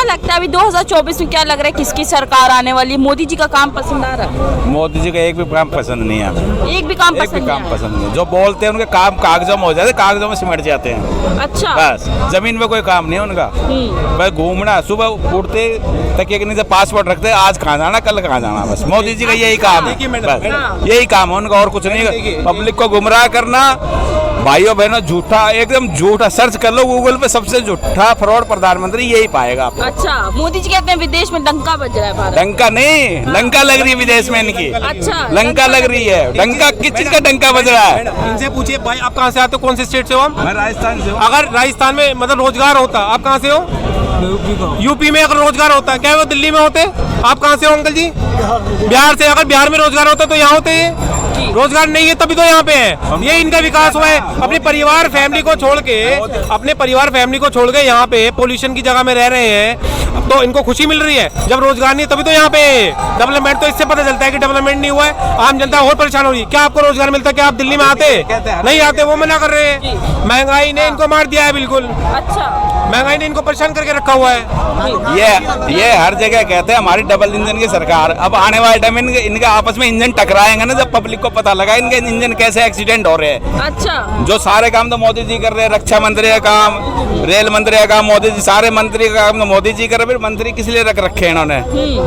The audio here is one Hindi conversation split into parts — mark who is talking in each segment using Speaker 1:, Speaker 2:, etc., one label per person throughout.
Speaker 1: लगता है अभी 2024 में क्या लग रहा है किसकी सरकार आने वाली है? मोदी जी का काम पसंद आ रहा है?
Speaker 2: मोदी जी का एक भी काम पसंद नहीं है।
Speaker 1: एक भी काम
Speaker 2: एक भी
Speaker 1: पसंद
Speaker 2: काम
Speaker 1: नहीं
Speaker 2: पसंद नहीं है। जो बोलते हैं उनके काम कागजों में हो जाते, कागजों में सिमट जाते हैं।
Speaker 1: है? अच्छा।
Speaker 2: बस जमीन पे कोई काम नहीं है उनका। बस घूमना, सुबह उठते तकिए के नीचे पासपोर्ट रखते, आज कहाँ जाना कल कहाँ जाना, बस मोदी जी का यही काम है। बस यही काम है उनका, और कुछ नहीं। पब्लिक को गुमराह करना, भाइयों बहनों, झूठा, एकदम झूठा। सर्च कर लो गूगल पे, सबसे झूठा फ्रॉड प्रधानमंत्री यही पाएगा आप।
Speaker 1: अच्छा, मोदी जी कहते हैं विदेश में डंका बज रहा है भारत।
Speaker 2: डंका नहीं, लंका लग रही है विदेश में इनकी।
Speaker 1: अच्छा,
Speaker 2: लंका लग रही है। डंका किस चीज का डंका बज रहा है?
Speaker 3: इनसे पूछिए भाई, आप कहाँ से आते हो, कौन से स्टेट से हो? आप?
Speaker 2: मैं राजस्थान से हूँ।
Speaker 3: अगर राजस्थान में मतलब रोजगार होता, आप कहाँ से हो? यूपी में अगर रोजगार होता, क्या वो दिल्ली में होते? आप कहाँ से हो अंकल जी? बिहार से। अगर बिहार में रोजगार होता तो यहाँ होते ये? रोजगार नहीं है तभी तो यहाँ पे है। ये इनका विकास हुआ है। अपने परिवार फैमिली को छोड़ के यहाँ पे पोल्यूशन की जगह में रह रहे हैं, अब तो इनको खुशी मिल रही है। जब रोजगार नहीं तभी तो यहाँ पे डेवलपमेंट, तो इससे पता चलता है कि डेवलपमेंट नहीं हुआ है। आम जनता और परेशान हो रही है। क्या आपको रोजगार मिलता? क्या आप दिल्ली में आते? नहीं आते, वो मना कर रहे हैं। महंगाई ने इनको मार दिया है बिल्कुल।
Speaker 1: अच्छा,
Speaker 3: महंगाई ने इनको परेशान करके रखा हुआ है।
Speaker 2: ये हर जगह कहते हैं हमारी डबल इंजन की सरकार। अब आने वाले टाइम में इनके आपस में इंजन टकराएंगे ना, जब पब्लिक को पता लगा इनके इंजन कैसे एक्सीडेंट हो रहे हैं।
Speaker 1: अच्छा,
Speaker 2: जो सारे काम तो मोदी जी कर रहे हैं, रक्षा मंत्री का काम, रेल मंत्री का काम मोदी जी, सारे मंत्री का काम तो मोदी जी कर रहे हैं। फिर मंत्री किस लिए रख रखे हैं इन्होंने?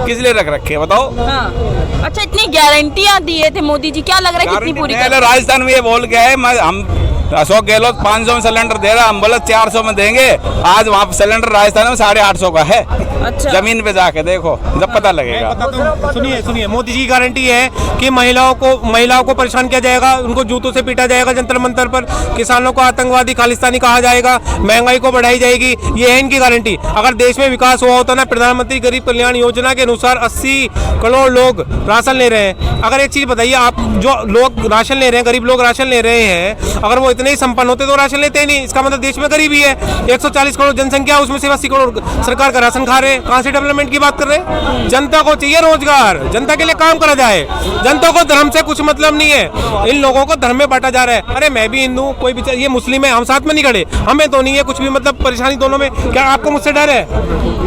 Speaker 2: किस लिए रख रखे हैं बताओ?
Speaker 1: हाँ। अच्छा, इतनी गारंटियां दिए थे मोदी जी, क्या लग रहा है कितनी पूरी कर?
Speaker 2: राजस्थान में ये बोल गया है, हम अशोक गहलोत 500 में सिलेंडर दे रहा, हम बोले 400 में देंगे। आज वहाँ पे सिलेंडर राजस्थान में 850 का है।
Speaker 1: अच्छा,
Speaker 2: जमीन पे जाके देखो, जब पता लगेगा।
Speaker 3: सुनिए, मोदी जी की गारंटी है कि महिलाओं को परेशान किया जाएगा, उनको जूतों से पीटा जाएगा जंतर मंतर पर, किसानों को आतंकवादी खालिस्तानी कहा जाएगा, महंगाई को बढ़ाई जाएगी। ये है इनकी गारंटी। अगर देश में विकास हुआ होता ना, प्रधानमंत्री गरीब कल्याण योजना के अनुसार 80 करोड़ लोग राशन ले रहे हैं। अगर एक चीज बताइए, आप जो लोग राशन ले रहे हैं, गरीब लोग राशन ले रहे हैं, अगर वो इतने ही संपन्न होते तो राशन लेते ही नहीं। इसका मतलब देश में गरीबी है। 140 करोड़ जनसंख्या, उसमें से 80 करोड़ सरकार का राशन खा रहे हैं। कहाँ से डेवलपमेंट की बात कर रहे हैं? जनता को चाहिए रोजगार, जनता के लिए काम करा जाए। जनता को धर्म से कुछ मतलब नहीं है। इन लोगों को धर्म में बांटा जा रहा है। अरे मैं भी हिंदू, कोई भी, ये मुस्लिम है, हम साथ में नहीं खड़े। हमें तो नहीं है कुछ भी मतलब परेशानी दोनों में। क्या आपको मुझसे डर है?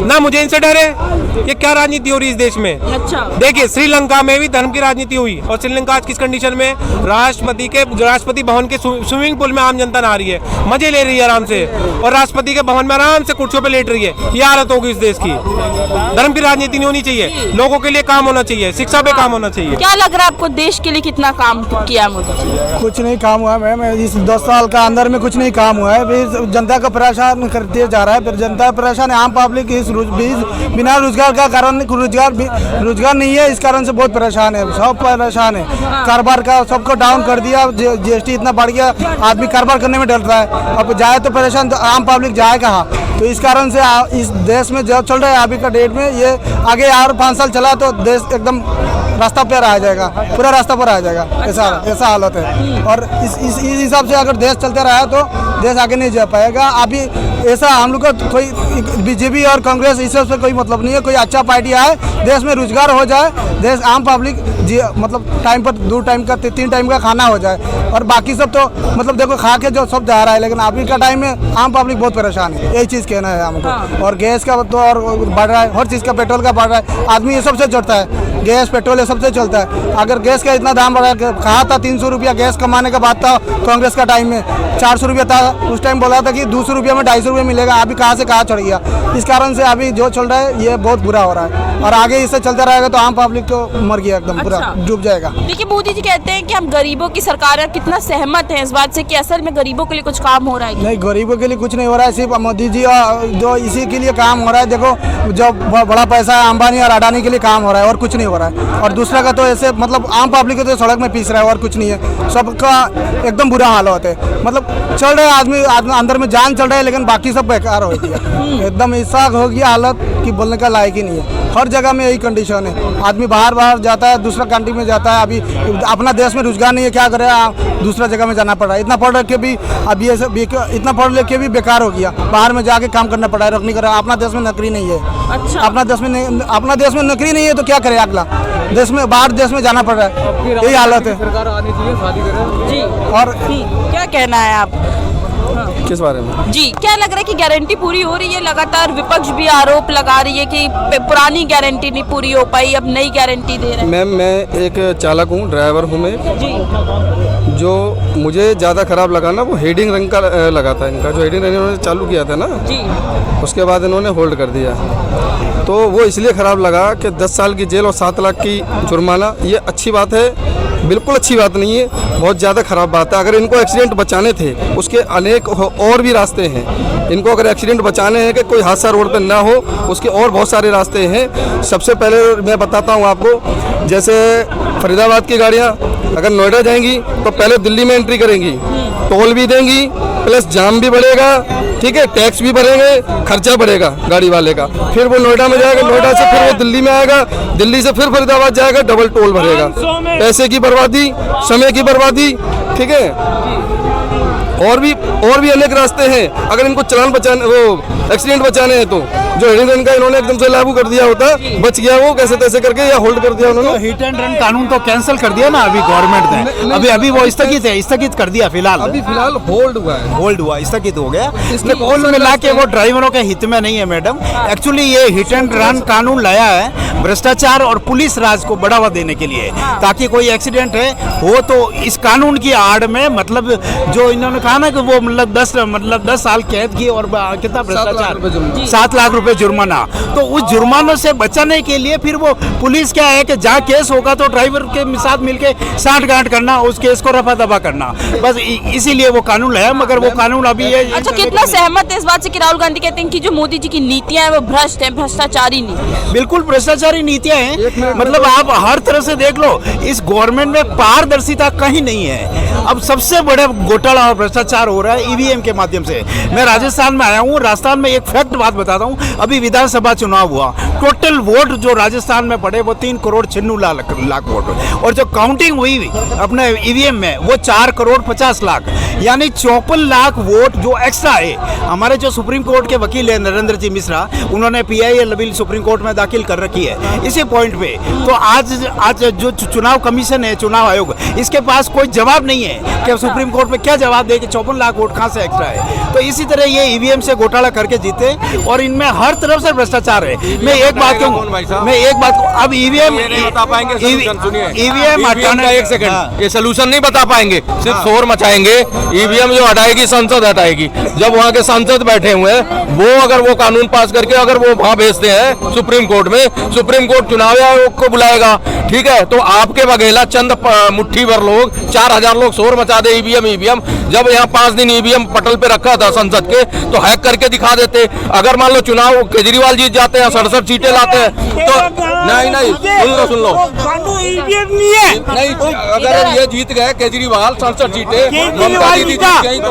Speaker 3: ना मुझे इनसे डर है। ये क्या राजनीति हो रही है इस देश में?
Speaker 1: अच्छा, देखिए
Speaker 3: श्रीलंका में भी धर्म की राजनीति हुई, और श्रीलंका आज किस कंडीशन में? राष्ट्रपति भवन के स्विमिंग पूल में आम जनता नहा रही है, मजे ले रही है आराम से, और राष्ट्रपति के भवन में आराम से कुर्सियों पे लेट रही है। ये हालत होगी इस देश की। धर्म की राजनीति नहीं होनी चाहिए। लोगों के लिए काम होना चाहिए, शिक्षा पे काम होना चाहिए।
Speaker 1: क्या लग रहा है आपको देश के लिए कितना काम किया मोदी जी?
Speaker 4: कुछ नहीं काम हुआ मैम, इस 10 साल का अंदर में कुछ नहीं काम हुआ है। फिर जनता को परेशान करते जा रहा है। फिर जनता परेशान है, आम पब्लिक इस बिना रोजगार का कारण रोजगार नहीं है, इस कारण से बहुत परेशान है। सब परेशान है। कारोबार का सबको डाउन कर दिया। GST इतना बढ़ गया, आदमी कारोबार करने में डर रहा है। अब जाए तो परेशान, तो आम पब्लिक जाए कहाँ? तो इस कारण से इस देश में जो चल रहा है अभी का डेट में, ये आगे और 5 साल चला तो देश एकदम रास्ता पर आ जाएगा, पूरा रास्ता पर आ जाएगा। ऐसा हालत है। और इस हिसाब से अगर देश चलते रहा तो देश आगे नहीं जा पाएगा। अभी ऐसा हम लोग को कोई बीजेपी और कांग्रेस इस सब से कोई मतलब नहीं है। कोई अच्छा पार्टी आए, देश में रोजगार हो जाए, देश आम पब्लिक मतलब टाइम पर 2 टाइम का 3 टाइम का खाना हो जाए। और बाकी सब तो मतलब देखो खा के जो सब जा रहा है, लेकिन अभी का टाइम में आम पब्लिक बहुत परेशान है। यही चीज़ कहना है हमको। और गैस का तो और बढ़ रहा है, हर चीज़ का, पेट्रोल का बढ़ रहा है। आदमी ये सबसे चढ़ता है, गैस पेट्रोल ये सबसे चलता है। अगर गैस का इतना दाम बढ़ा, कहा था 300 रुपया गैस कमाने का बात था कांग्रेस का टाइम में, 400 रुपया था उस टाइम। बोला था कि 200 रुपया में 250 रुपये मिलेगा। अभी कहाँ से कहाँ चढ़ गया। इस कारण से अभी जो चल रहा है ये बहुत बुरा हो रहा है। और आगे इससे चलता रहेगा तो आम पब्लिक तो मर गया एकदम, पूरा डूब जाएगा।
Speaker 1: देखिए, मोदी जी कहते हैं कि हम गरीबों की सरकार है। कितना सहमत है इस बात से कि असल में गरीबों के लिए कुछ काम हो रहा है?
Speaker 4: नहीं, गरीबों के लिए कुछ नहीं हो रहा है। सिर्फ मोदी जी जो इसी के लिए काम हो रहा है। देखो, जो बड़ा पैसा है अंबानी और अडानी के लिए काम हो रहा है, और कुछ नहीं हो रहा है। और दूसरा का तो ऐसे मतलब आम पब्लिक को तो सड़क में पीस रहा है, और कुछ नहीं है। सबका एकदम बुरा हाल होता है। मतलब चल रहा है, आदमी अंदर में जान चल रहा है, लेकिन बाकी सब बेकार हो गया। एकदम ऐसा हो गया हालत कि बोलने का लायक ही नहीं है। हर जगह में यही कंडीशन है। आदमी बाहर जाता है, दूसरा कंट्री में जाता है। अभी अपना देश में रोजगार नहीं है, क्या करे, दूसरा जगह में जाना पड़ रहा है। इतना पढ़ लिख के भी अभी ऐसे इतना पढ़ लिख के भी बेकार हो गया। बाहर में जाके काम करना पड़ रहा है, रोक नहीं कर रहा। अपना देश में नौकरी नहीं है।
Speaker 1: अच्छा,
Speaker 4: अपना देश में नौकरी नहीं है तो क्या करे अगला देश में, बाहर देश में जाना पड़ रहा है। यही हालत है।
Speaker 1: सरकार आनी चाहिए, शादी करें जी।
Speaker 4: और
Speaker 1: क्या कहना है आप?
Speaker 5: किस बारे में?
Speaker 1: जी, क्या लग रहा है कि गारंटी पूरी हो रही है? लगातार विपक्ष भी आरोप लगा रही है कि पुरानी गारंटी नहीं पूरी हो पाई, अब नई गारंटी दे रहे हैं।
Speaker 5: मैम, मैं एक चालक हूँ, ड्राइवर हूँ मैं।
Speaker 1: जी,
Speaker 5: जो मुझे ज़्यादा ख़राब लगा ना, वो हेडिंग रंग का लगा था इनका, जो हेडिंग रंग इन्होंने चालू किया था ना,
Speaker 1: जी,
Speaker 5: उसके बाद इन्होंने होल्ड कर दिया। तो वो इसलिए ख़राब लगा कि 10 साल की जेल और 7 लाख की जुर्माना, ये अच्छी बात है? बिल्कुल अच्छी बात नहीं है, बहुत ज़्यादा ख़राब बात है। अगर इनको एक्सीडेंट बचाने थे, उसके अनेक और भी रास्ते हैं। इनको अगर एक्सीडेंट बचाने हैं कि कोई हादसा रोड पर ना हो, उसके और बहुत सारे रास्ते हैं। सबसे पहले मैं बताता हूँ आपको, जैसे फरीदाबाद की गाड़ियाँ अगर नोएडा जाएंगी तो पहले दिल्ली में एंट्री करेंगी, टोल भी देंगी, प्लस जाम भी बढ़ेगा, ठीक है, टैक्स भी भरेंगे, खर्चा बढ़ेगा गाड़ी वाले का। फिर वो नोएडा में जाएगा, नोएडा से फिर वो दिल्ली में आएगा, दिल्ली से फिर फरीदाबाद जाएगा, डबल टोल भरेगा। पैसे की बर्बादी, समय की बर्बादी, ठीक है। और भी अनेक रास्ते हैं। अगर इनको चलान बचाने, वो एक्सीडेंट बचाने हैं, तो जो हेडिंग रन का इन्होंने एकदम से लागू कर दिया होता, बच गया वो कैसे तैसे करके, या होल्ड कर दिया उन्होंने।
Speaker 6: हिट एंड रन कानून तो कैंसिल कर दिया ना अभी गवर्नमेंट ने। अभी वो स्थगित कर दिया फिलहाल।
Speaker 5: अभी फिलहाल होल्ड हुआ है,
Speaker 6: होल्ड हुआ, स्थगित हो गया। इसलिए कुल मिला के वो ड्राइवरों के हित में नहीं है मैडम। एक्चुअली ये हिट एंड रन कानून लाया है भ्रष्टाचार और पुलिस राज को बढ़ावा देने के लिए, ताकि कोई एक्सीडेंट हो तो इस कानून की आड़ में, मतलब जो इन्होंने कहा ना कि वो मतलब 10 साल कैद की और कितना भ्रष्टाचार, 7 लाख रुपए जुर्माना। तो उस जुर्मानों से बचाने के लिए फिर वो पुलिस क्या है कि जहाँ केस होगा तो ड्राइवर के साथ मिलके साठ-गांठ करना, उस केस को रफा दफा करना, बस इसीलिए वो कानून लाया। मगर वो कानून अभी ये
Speaker 1: अच्छा, कितना सहमत है इस बात से कि राहुल गांधी कहते हैं कि जो मोदी जी की नीतियां हैं वो भ्रष्ट हैं, भ्रष्टाचारी नहीं?
Speaker 6: बिल्कुल भ्रष्टाचारी नीतियां हैं। मतलब आप हर तरह से देख लो, इस गवर्नमेंट में पारदर्शिता कहीं नहीं है। अब सबसे बड़ा घोटाला और भ्रष्टाचार हो रहा है ईवीएम के माध्यम से। मैं राजस्थान में आया हूँ, राजस्थान में एक फैक्ट बात बताता हूँ। अभी विधानसभा चुनाव हुआ, टोटल वोट जो राजस्थान में पड़े वो 3 करोड़ 96 लाख वोट, और जो काउंटिंग हुई अपने ईवीएम में वो 4 करोड़ 50 लाख, यानी 54 लाख वोट जो एक्स्ट्रा है। हमारे जो सुप्रीम कोर्ट के वकील है नरेंद्र जी मिश्रा, उन्होंने PIL बिल सुप्रीम कोर्ट में दाखिल कर रखी है इसी पॉइंट पे। तो आज जो चुनाव कमीशन है, चुनाव आयोग, इसके पास कोई जवाब नहीं है कि सुप्रीम कोर्ट में क्या जवाब दे कि 54 लाख वोट कहाँ से एक्स्ट्रा है। तो इसी तरह ये ईवीएम से घोटाला करके जीते, और इनमें हर तरफ से भ्रष्टाचार है। मैं एक बात कहूँ, अब ईवीएम
Speaker 3: हटाने, एक सेकंड, ये सलूशन नहीं बता पाएंगे, सिर्फ शोर मचाएंगे। ईवीएम जो हटाएगी संसद हटाएगी। जब वहाँ के सांसद बैठे हुए हैं, वो अगर वो कानून पास करके अगर वो वहाँ भेजते हैं सुप्रीम कोर्ट में, सुप्रीम कोर्ट चुनाव आयोग को बुलाएगा, ठीक है। तो आपके बघेला चंद मुट्ठी भर लोग, 4000 लोग शोर मचा दे ईवीएम। जब यहाँ 5 दिन ईवीएम पटल पे रखा था संसद के, तो हैक करके दिखा देते। अगर मान लो चुनाव केजरीवाल जीत जाते हैं, 67 सीटें लाते हैं, तो नहीं सुन लो नहीं, अगर ये जीत गए केजरीवाल 67 सीटें, ममता दीदी जीत गई, तो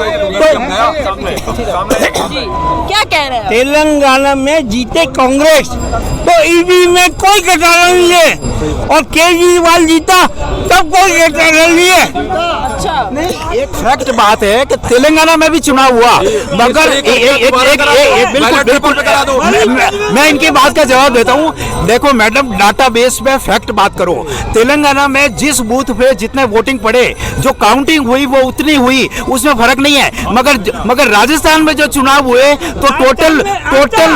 Speaker 1: क्या कह रहे हैं?
Speaker 7: तेलंगाना में जीते कांग्रेस तो ईवी में कोई घोटाला नहीं है, और केजरीवाल जीता तब कोई घोटाला नहीं है।
Speaker 1: अच्छा,
Speaker 6: नहीं, एक फैक्ट बात है कि तेलंगाना में भी चुनाव हुआ, मगर बिल्कुल मैं इनकी बात का जवाब देता हूँ। देखो मैडम, डाटाबेस पे फैक्ट बात करो। तेलंगाना में जिस बूथ पे जितने वोटिंग पड़े, जो काउंटिंग हुई वो उतनी हुई, उसमें फर्क नहीं है। मगर राजस्थान में जो चुनाव हुए तो टोटल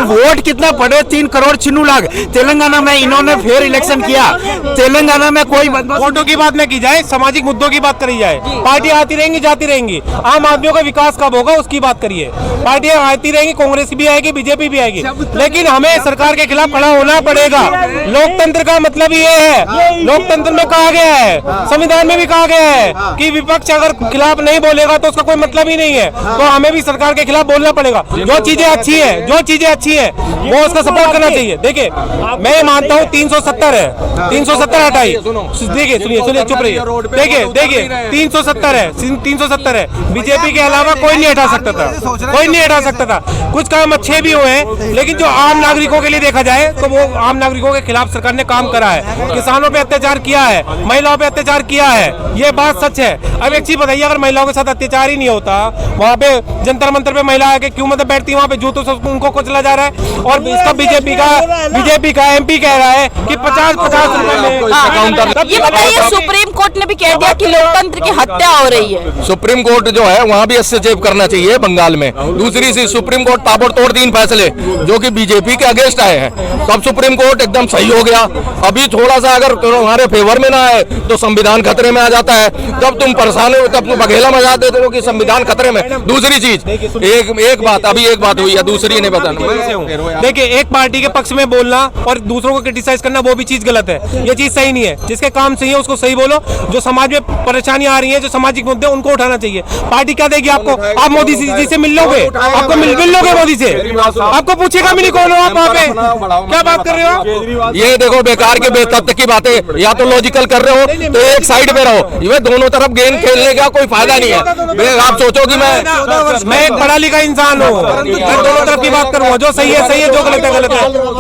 Speaker 6: वोट कितना पड़े, 3 करोड़ 96 लाख। तेलंगाना में इन्होंने फेयर इलेक्शन किया। तेलंगाना में कोई
Speaker 3: वोटों की बात न की जाए, सामाजिक मुद्दों की बात करी जाए। पार्टियां आती रहेंगी, जाती रहेंगी, आम आदमियों का विकास कब होगा उसकी बात करिए। पार्टियां आती रहेंगी, कांग्रेस भी आएगी, बीजेपी भी आएगी, लेकिन हमें सरकार के खिलाफ खड़ा होना पड़ेगा। लोकतंत्र का मतलब ये है, लोकतंत्र में कहा गया है, संविधान में भी कहा गया है कि विपक्ष अगर खिलाफ नहीं बोलेगा तो उसका कोई मतलब ही नहीं है। तो हमें भी सरकार के खिलाफ बोलना पड़ेगा। जो चीजें अच्छी है वो उसका सपोर्ट करना चाहिए। देखिए, मैं ये मानता हूँ 370 है, 370 हटाई। देखिए, सुनिए, चुप रहिए। देखिए 370 है। बीजेपी के अलावा कोई नहीं हटा सकता था। कुछ काम अच्छे भी हुए हैं, लेकिन जो आम नागरिकों के लिए देखा जाए तो वो आम नागरिकों के खिलाफ सरकार ने काम करा है। किसानों पे अत्याचार किया है, महिलाओं पे अत्याचार किया है, ये बात सच है। अब एक चीज बताइए, अगर महिलाओं के साथ अत्याचार ही नहीं होता, वहाँ पे जंतर मंतर पे महिला आके क्यों मतलब बैठती है, वहाँ पे जूतों से उनको कुचला जा रहा है। और इसका बीजेपी बीजेपी का एमपी कह रहा है कि 50-50 रुपए में।
Speaker 1: ये बताइए, सुप्रीम कोर्ट ने भी कह दिया कि लोकतंत्र की हत्या हो रही है।
Speaker 8: सुप्रीम कोर्ट जो है वहाँ भी हस्तक्षेप करना चाहिए बंगाल में। दूसरी चीज, सुप्रीम कोर्ट ताबड़तोड़ 3 फैसले जो कि बीजेपी के अगेंस्ट आए हैं, तब सुप्रीम कोर्ट एकदम सही हो गया। अभी थोड़ा सा अगर तुम्हारे फेवर में ना आए तो संविधान खतरे में आ जाता है। जब तुम परेशान हो तब तुम बघेला मचा देते हो कि संविधान खतरे में। दूसरी चीज, एक बात हुई है, दूसरी नहीं बताना।
Speaker 3: देखिए, एक पार्टी के पक्ष में बोलना और दूसरों को क्रिटिसाइज करना वो भी चीज गलत है। ये चीज सही नहीं है। जिसके काम सही है उसको सही बोलो। जो समाज में परेशानियां आ रही हैं, जो सामाजिक मुद्दे उनको उठाना चाहिए। पार्टी क्या देगी आपको? आप मोदी जी से मिल लोगे? आपको मिल लोगे मोदी से? आपको पूछेगा मिली कौन हो आप? वहाँ पे क्या बात कर रहे हो?
Speaker 8: ये देखो, बेकार के बेतत्व की बातें। या तो लॉजिकल कर रहे हो तो एक साइड पे रहो। ये दोनों तरफ गेम खेलने का कोई फायदा नहीं है। आप सोचो कि मैं
Speaker 3: एक पढ़ा लिखा इंसान हूँ, दोनों तरफ की बात करूँगा। जो सही है सही है, जो गलत है गलत है।